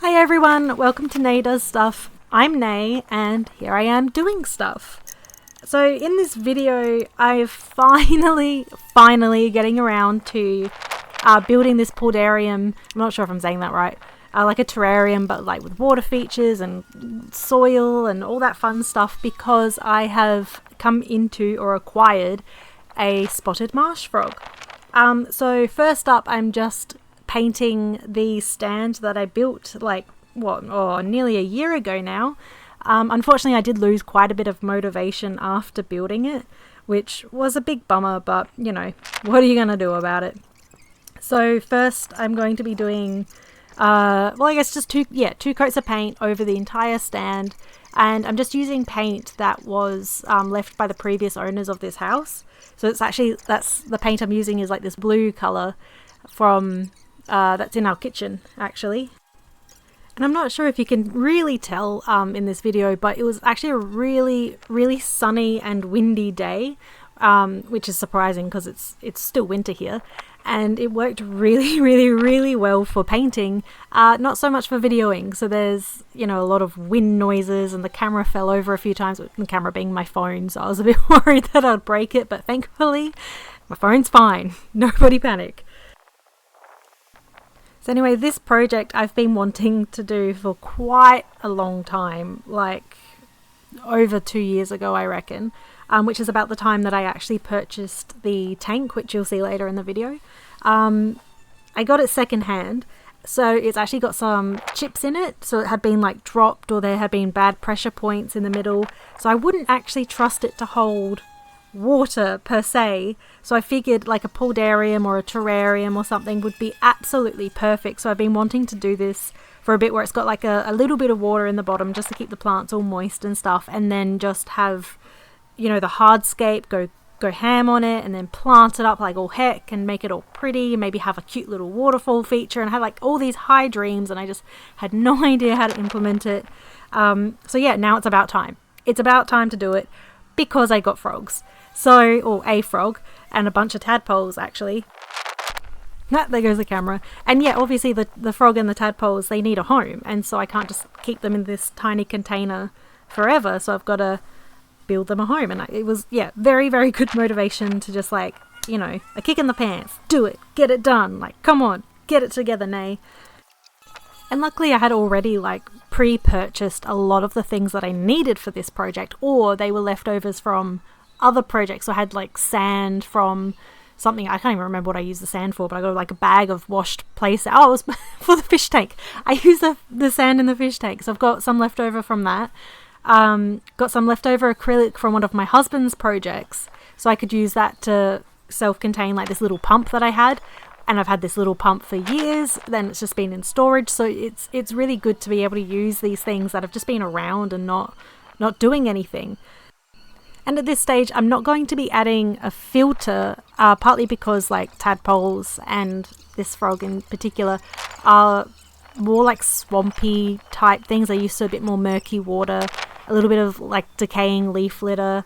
Hi everyone, welcome to Nay Does Stuff. I'm Nay and here I am doing stuff. So in this video I've finally getting around to building this paludarium. I'm not sure if I'm saying that right. Like a terrarium but like with water features and soil and all that fun stuff because I have come into or acquired a spotted marsh frog. So first up I'm just painting the stand that I built nearly a year ago now. Unfortunately I did lose quite a bit of motivation after building it, which was a big bummer, but you know, what are you gonna do about it? So first I'm going to be doing just two coats of paint over the entire stand, and I'm just using paint that was left by the previous owners of this house. So that's the paint I'm using is like this blue color from that's in our kitchen actually. And I'm not sure if you can really tell in this video, but it was actually a really sunny and windy day, which is surprising because it's still winter here, and it worked really well for painting, not so much for videoing. So there's, you know, a lot of wind noises and the camera fell over a few times, the camera being my phone, so I was a bit worried that I'd break it, but thankfully my phone's fine. Nobody panic. So anyway, this project I've been wanting to do for quite a long time, like over 2 years ago I reckon, which is about the time that I actually purchased the tank, which you'll see later in the video. I got it secondhand, so it's actually got some chips in it, so it had been like dropped or there had been bad pressure points in the middle, so I wouldn't actually trust it to hold water per se, so I figured like a paludarium or a terrarium or something would be absolutely perfect. So I've been wanting to do this for a bit where it's got like a little bit of water in the bottom just to keep the plants all moist and stuff, and then just have, you know, the hardscape go ham on it and then plant it up like all heck and make it all pretty, maybe have a cute little waterfall feature, and have like all these high dreams, and I just had no idea how to implement it. So yeah, now it's about time to do it because I got frogs. Or a frog and a bunch of tadpoles actually. There goes the camera. And yeah, obviously the frog and the tadpoles, they need a home, and so I can't just keep them in this tiny container forever, so I've got to build them a home. And it was, yeah, very good motivation to just like, you know, a kick in the pants, do it, get it done, like come on, get it together, Nay. And luckily I had already like pre-purchased a lot of the things that I needed for this project, or they were leftovers from other projects. So I had like sand from something, I can't even remember what I used the sand for, but I got like a bag of washed place. Oh, it was for the fish tank. I used the sand in the fish tank, so I've got some left over from that. Got some leftover acrylic from one of my husband's projects, so I could use that to self-contain like this little pump that I had, and I've had this little pump for years. Then it's just been in storage, so it's really good to be able to use these things that have just been around and not doing anything. And at this stage, I'm not going to be adding a filter, partly because like tadpoles and this frog in particular are more like swampy type things. They're used to a bit more murky water, a little bit of like decaying leaf litter.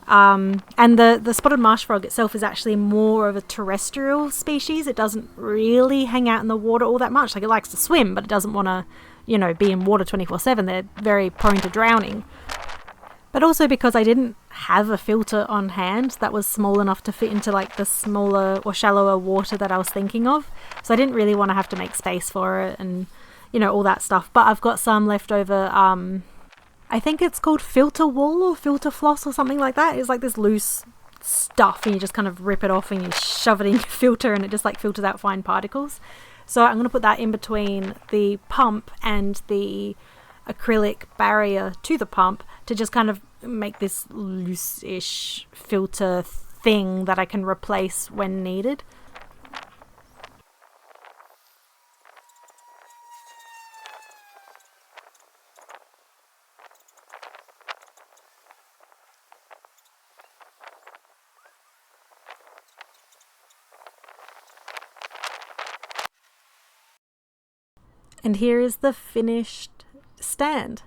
And the spotted marsh frog itself is actually more of a terrestrial species. It doesn't really hang out in the water all that much. Like it likes to swim, but it doesn't want to, you know, be in water 24/7. They're very prone to drowning. But also because I didn't have a filter on hand that was small enough to fit into like the smaller or shallower water that I was thinking of. So I didn't really want to have to make space for it and, you know, all that stuff. But I've got some leftover, I think it's called filter wool or filter floss or something like that. It's like this loose stuff and you just kind of rip it off and you shove it in your filter and it just like filters out fine particles. So I'm going to put that in between the pump and the acrylic barrier to the pump to just kind of make this loose-ish filter thing that I can replace when needed. And here is the finished stand.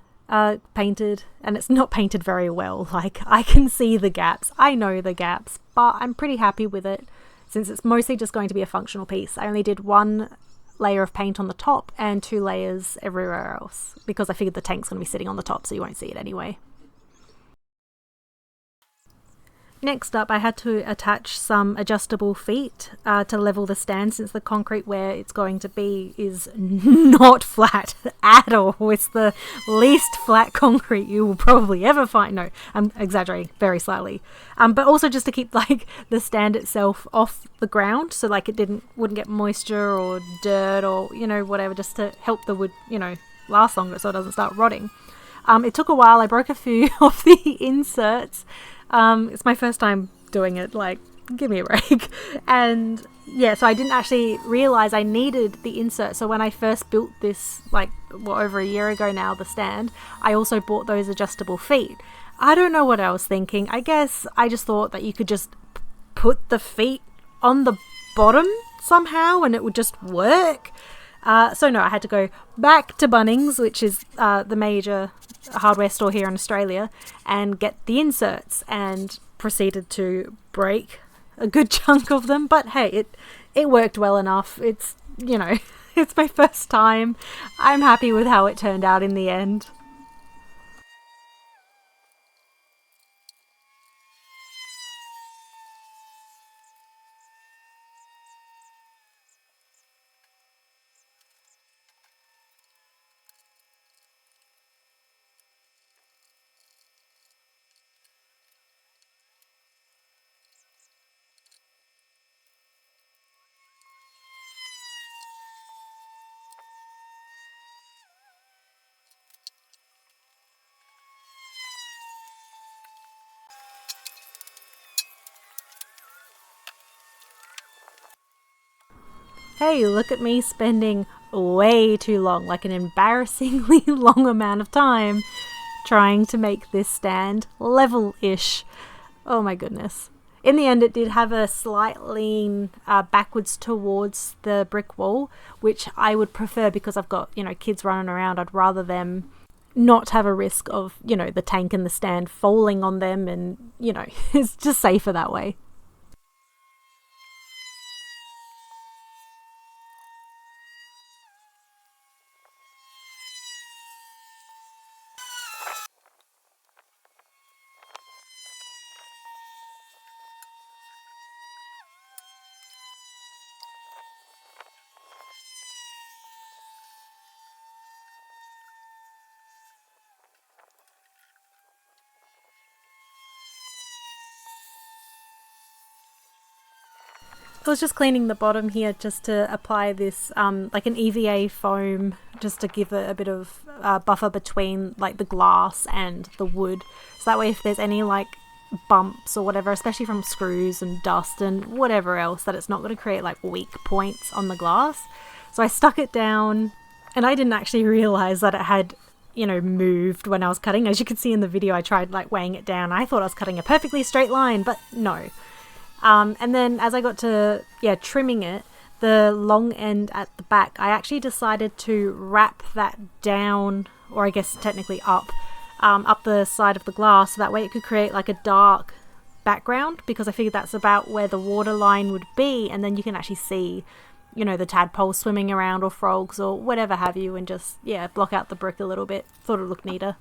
Painted, and it's not painted very well. Like, I can see the gaps, I know the gaps, but I'm pretty happy with it since it's mostly just going to be a functional piece. I only did one layer of paint on the top and 2 layers everywhere else, because I figured the tank's going to be sitting on the top, so you won't see it anyway. Next up, I had to attach some adjustable feet to level the stand, since the concrete where it's going to be is not flat at all. It's the least flat concrete you will probably ever find. No, I'm exaggerating very slightly. But also just to keep like the stand itself off the ground, so like it wouldn't get moisture or dirt or, you know, whatever, just to help the wood, you know, last longer so it doesn't start rotting. It took a while. I broke a few of the inserts. It's my first time doing it, like, give me a break. And yeah, so I didn't actually realize I needed the insert. So when I first built this, like, over a year ago now, the stand, I also bought those adjustable feet. I don't know what I was thinking. I guess I just thought that you could just put the feet on the bottom somehow and it would just work. So no, I had to go back to Bunnings, which is the major hardware store here in Australia, and get the inserts, and proceeded to break a good chunk of them. But hey, it worked well enough. It's, you know, it's my first time. I'm happy with how it turned out in the end. Hey, look at me spending way too long, like an embarrassingly long amount of time, trying to make this stand level-ish. Oh my goodness. In the end, it did have a slight lean backwards towards the brick wall, which I would prefer because I've got, you know, kids running around. I'd rather them not have a risk of, you know, the tank and the stand falling on them, and, you know, it's just safer that way. I was just cleaning the bottom here just to apply this like an EVA foam, just to give it a bit of buffer between like the glass and the wood, so that way if there's any like bumps or whatever, especially from screws and dust and whatever else, that it's not going to create like weak points on the glass. So I stuck it down, and I didn't actually realize that it had, you know, moved when I was cutting. As you can see in the video, I tried like weighing it down. I thought I was cutting a perfectly straight line, but no. And then as I got to, trimming it, the long end at the back, I actually decided to wrap that down, or I guess technically up the side of the glass, so that way it could create like a dark background, because I figured that's about where the water line would be, and then you can actually see, you know, the tadpoles swimming around or frogs or whatever have you, and just, block out the brick a little bit. Thought it looked neater.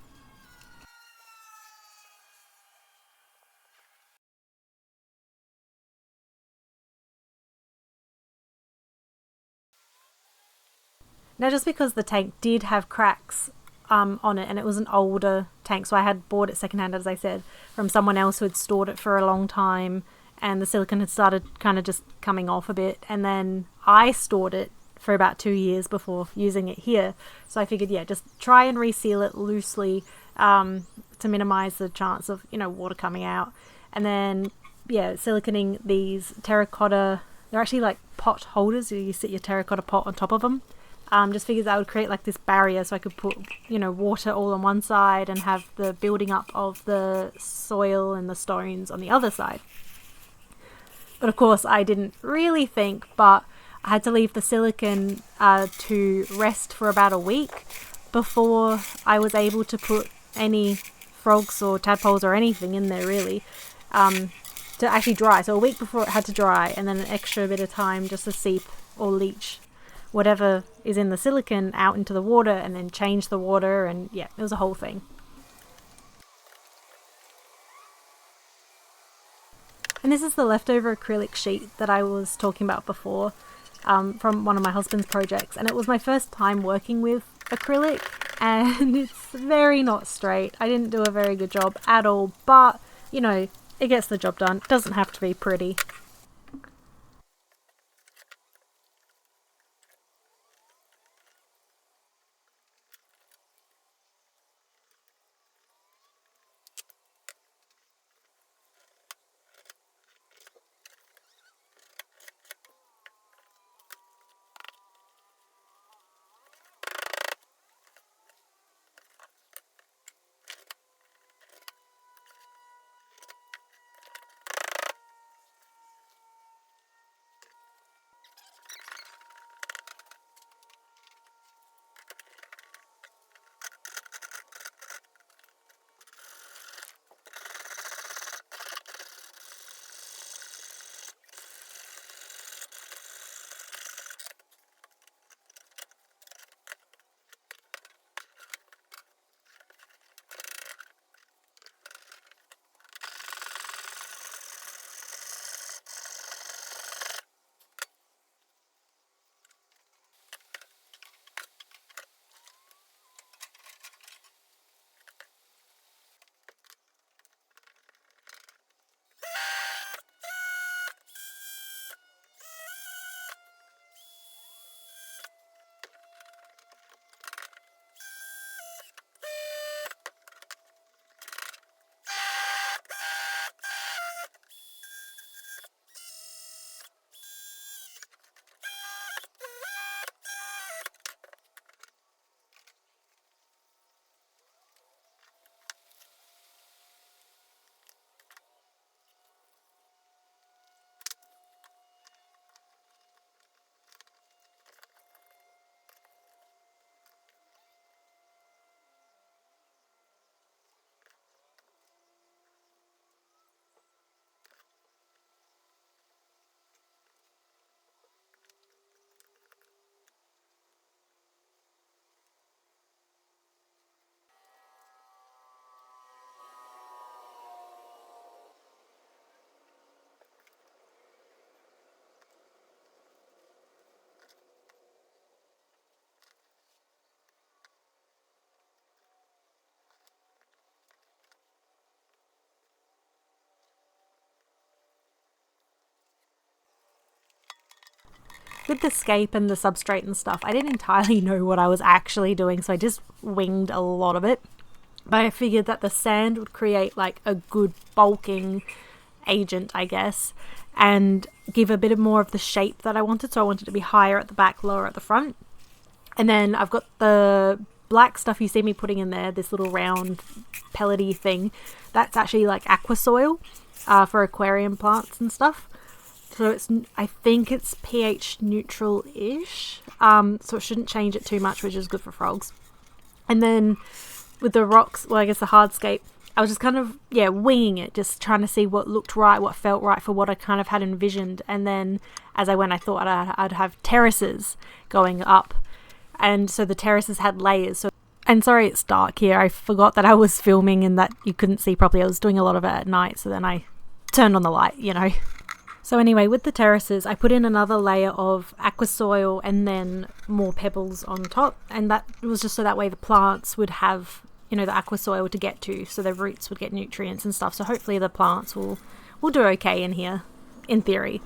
Now, just because the tank did have cracks on it, and it was an older tank, so I had bought it secondhand, as I said, from someone else who had stored it for a long time, and the silicone had started kind of just coming off a bit, and then I stored it for about 2 years before using it here. So I figured, just try and reseal it loosely to minimize the chance of, water coming out. And then, siliconing these terracotta, they're actually like pot holders. You sit your terracotta pot on top of them. Just figured that would create like this barrier, so I could put, water all on one side and have the building up of the soil and the stones on the other side. But of course, I didn't really think, but I had to leave the silicone to rest for about a week before I was able to put any frogs or tadpoles or anything in there, really, to actually dry. So a week before it had to dry, and then an extra bit of time just to seep or leach whatever is in the silicone out into the water and then change the water, and yeah, it was a whole thing. And this is the leftover acrylic sheet that I was talking about before, from one of my husband's projects, and it was my first time working with acrylic, and it's very not straight. I didn't do a very good job at all, but you know, it gets the job done. It doesn't have to be pretty. With the scape and the substrate and stuff, I didn't entirely know what I was actually doing, so I just winged a lot of it. But I figured that the sand would create like a good bulking agent, I guess, and give a bit more of the shape that I wanted. So I wanted to be higher at the back, lower at the front. And then I've got the black stuff you see me putting in there, this little round pellety thing. That's actually like aqua soil for aquarium plants and stuff. So I think it's pH neutral-ish, so it shouldn't change it too much, which is good for frogs. And then with the rocks, well, I guess the hardscape, I was just kind of, winging it, just trying to see what looked right, what felt right for what I kind of had envisioned. And then as I went, I thought I'd have terraces going up. And so the terraces had layers. And sorry it's dark here, I forgot that I was filming and that you couldn't see properly. I was doing a lot of it at night, so then I turned on the light, So anyway, with the terraces, I put in another layer of aqua soil and then more pebbles on top. And that was just so that way the plants would have, the aqua soil to get to, so their roots would get nutrients and stuff. So hopefully the plants will do okay in here, in theory.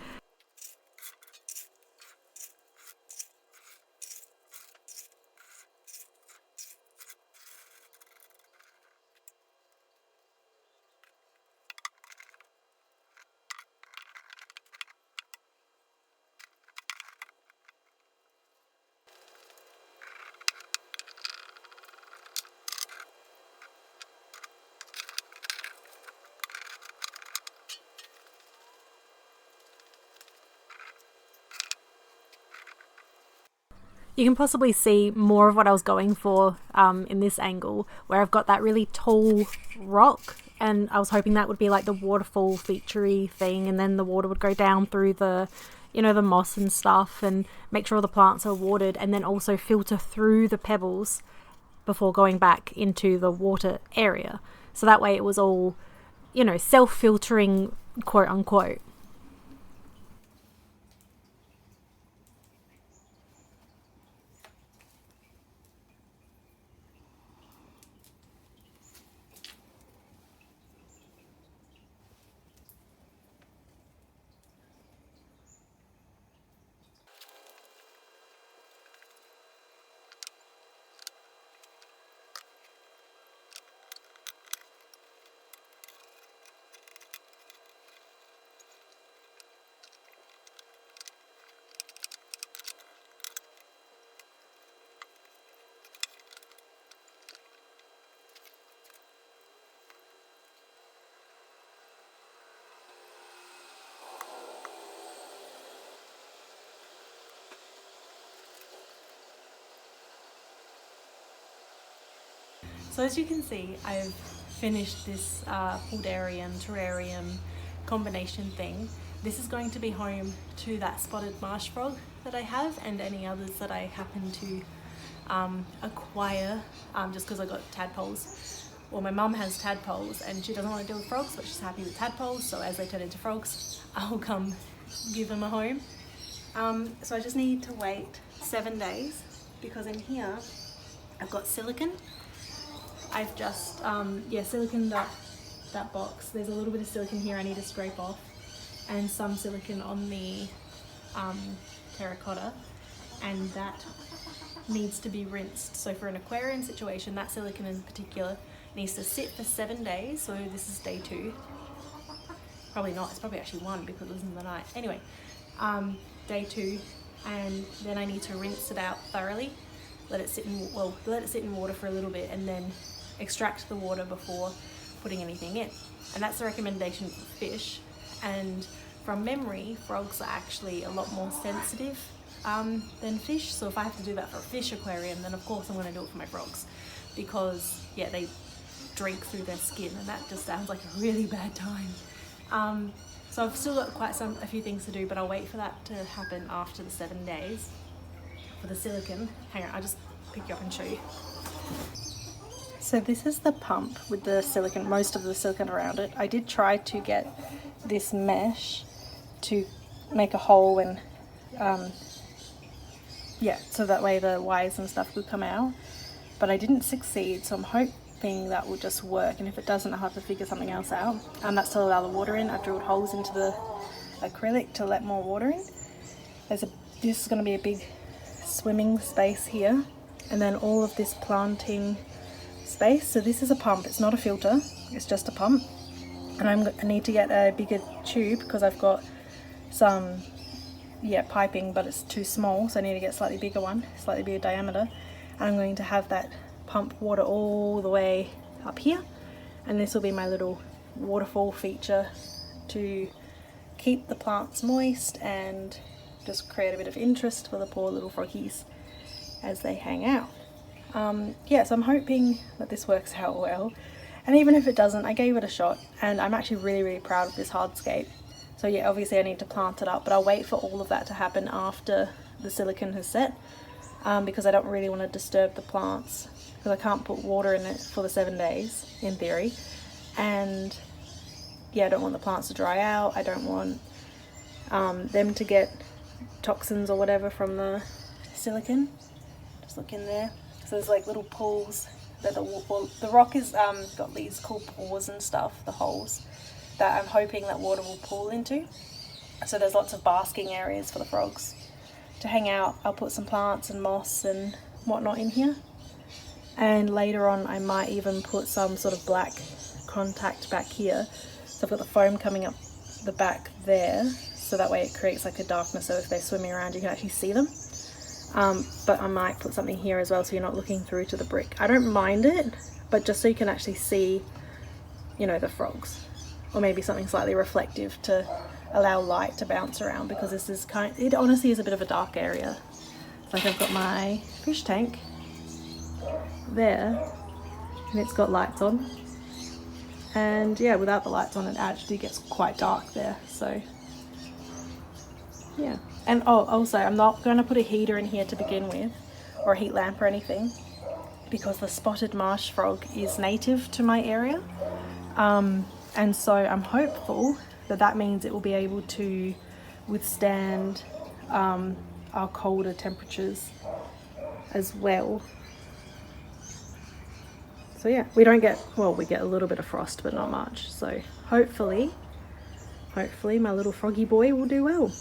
You can possibly see more of what I was going for in this angle, where I've got that really tall rock, and I was hoping that would be like the waterfall featurey thing, and then the water would go down through the you know, the moss and stuff, and make sure the plants are watered, and then also filter through the pebbles before going back into the water area. So that way it was all, you know, self-filtering, quote unquote. So as you can see, I've finished this paludarium, terrarium combination thing. This is going to be home to that spotted marsh frog that I have, and any others that I happen to acquire just because I got tadpoles. Well, my mum has tadpoles and she doesn't want to deal with frogs, but she's happy with tadpoles, so as they turn into frogs, I'll come give them a home. So I just need to wait 7 days, because in here I've got silicone. I've just siliconed up that box. There's a little bit of silicone here I need to scrape off, and some silicone on the terracotta, and that needs to be rinsed. So for an aquarium situation, that silicone in particular needs to sit for 7 days. So this is day 2. Probably not, it's probably actually 1 because it was in the night. Anyway, day 2, and then I need to rinse it out thoroughly. Let it sit in water for a little bit, and then extract the water before putting anything in. And that's the recommendation for fish. And from memory, frogs are actually a lot more sensitive than fish. So if I have to do that for a fish aquarium, then of course I'm going to do it for my frogs, because yeah, they drink through their skin, and that just sounds like a really bad time. So I've still got a few things to do, but I'll wait for that to happen after the 7 days. For the silicone, hang on, I'll just pick you up and show you. So this is the pump with the silicone, most of the silicone around it. I did try to get this mesh to make a hole and so that way the wires and stuff would come out, but I didn't succeed, so I'm hoping that will just work, and if it doesn't I'll have to figure something else out. And that's to allow the water in. I've drilled holes into the acrylic to let more water in. This is going to be a big swimming space here, and then all of this planting space. So this is a pump, it's not a filter, it's just a pump, and I need to get a bigger tube because I've got some piping, but it's too small, so I need to get a slightly bigger one, slightly bigger diameter, and I'm going to have that pump water all the way up here, and this will be my little waterfall feature to keep the plants moist and just create a bit of interest for the poor little froggies as they hang out. So I'm hoping that this works out well, and even if it doesn't, I gave it a shot, and I'm actually really proud of this hardscape. So yeah, obviously I need to plant it up, but I'll wait for all of that to happen after the silicone has set, because I don't really want to disturb the plants, because I can't put water in it for the 7 days in theory, and yeah, I don't want the plants to dry out. I don't want them to get toxins or whatever from the silicone. Just look in there. So there's like little pools that the rock is got these cool pores and stuff, the holes that I'm hoping that water will pool into. So there's lots of basking areas for the frogs to hang out. I'll put some plants and moss and whatnot in here, and later on I might even put some sort of black contact back here. So I've got the foam coming up the back there, so that way it creates like a darkness, so if they're swimming around you can actually see them. But I might put something here as well so you're not looking through to the brick. I don't mind it, but just so you can actually see, you know, the frogs, or maybe something slightly reflective to allow light to bounce around, because this is it honestly is a bit of a dark area. Like I've got my fish tank there and it's got lights on, and yeah, without the lights on it actually gets quite dark there. So Yeah. And oh, also, I'm not going to put a heater in here to begin with, or a heat lamp or anything, because the spotted marsh frog is native to my area. And so I'm hopeful that that means it will be able to withstand our colder temperatures as well. So yeah, we don't get, well, we get a little bit of frost, but not much. So hopefully my little froggy boy will do well.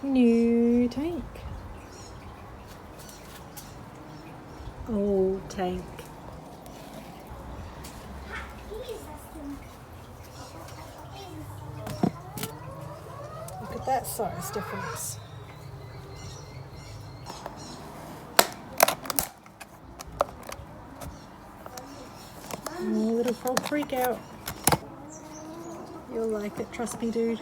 New tank. Old tank. Look at that size difference. Little frog freak out. You'll like it, trust me, dude.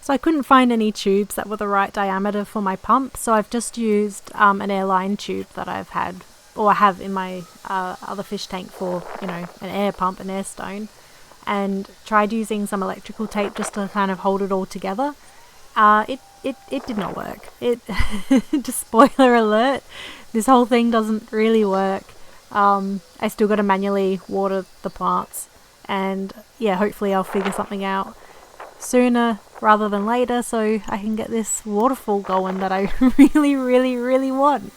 So I couldn't find any tubes that were the right diameter for my pump, so I've just used an airline tube that I've had, or I have in my other fish tank for, an air pump, an air stone, and tried using some electrical tape just to kind of hold it all together. It did not work. It just spoiler alert, this whole thing doesn't really work. I still got to manually water the plants, and yeah, hopefully I'll figure something out sooner rather than later so I can get this waterfall going that I really, really, really want.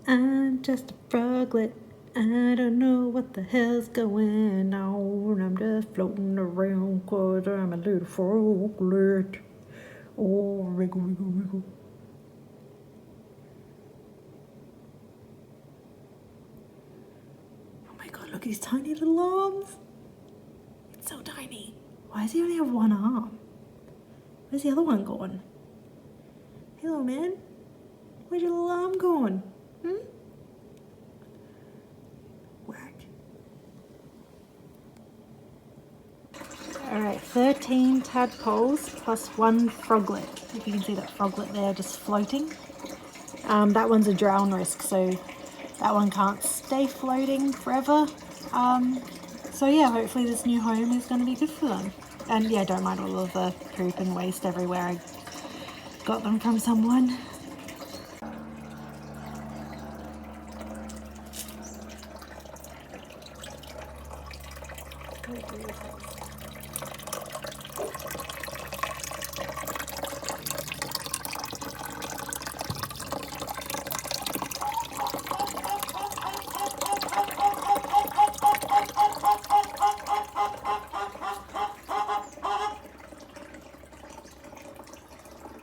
I'm just a froglet. I don't know what the hell's going on. I'm just floating around 'cause I'm a little froglet. Oh, wiggle, wiggle, wiggle. Oh my god, look at his tiny little arms. It's so tiny. Why does he only have one arm? Where's the other one gone? Hello, man. Where's your little arm gone? Whack. Alright, 13 tadpoles plus one froglet. If you can see that froglet there just floating. That one's a drown risk, so that one can't stay floating forever. So yeah, hopefully this new home is going to be good for them. And yeah, don't mind all of the poop and waste everywhere. I got them from someone.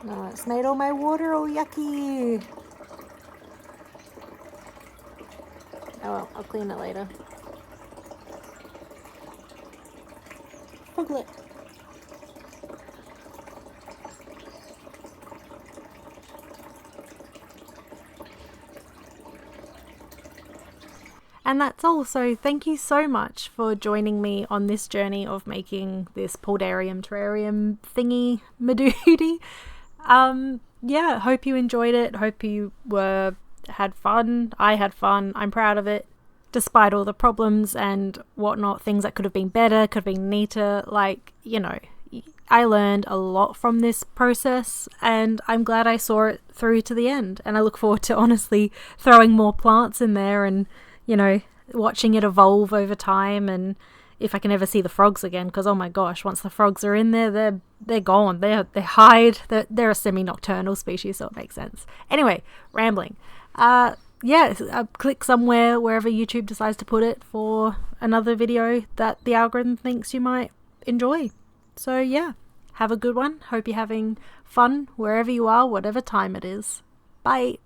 Oh, it's made all my water all yucky. Oh well, I'll clean it later. Froglet. And that's all. So thank you so much for joining me on this journey of making this paludarium terrarium thingy madoody. Yeah, hope you enjoyed it. Hope you had fun. I had fun. I'm proud of it. Despite all the problems and whatnot, things that could have been better, could have been neater, like, you know, I learned a lot from this process and I'm glad I saw it through to the end. And I look forward to honestly throwing more plants in there and, you know, watching it evolve over time, and if I can ever see the frogs again, because oh my gosh, once the frogs are in there, they're gone. They hide. They're a semi-nocturnal species, so it makes sense. Anyway, rambling. Click somewhere wherever YouTube decides to put it for another video that the algorithm thinks you might enjoy. So yeah, have a good one. Hope you're having fun wherever you are, whatever time it is. Bye.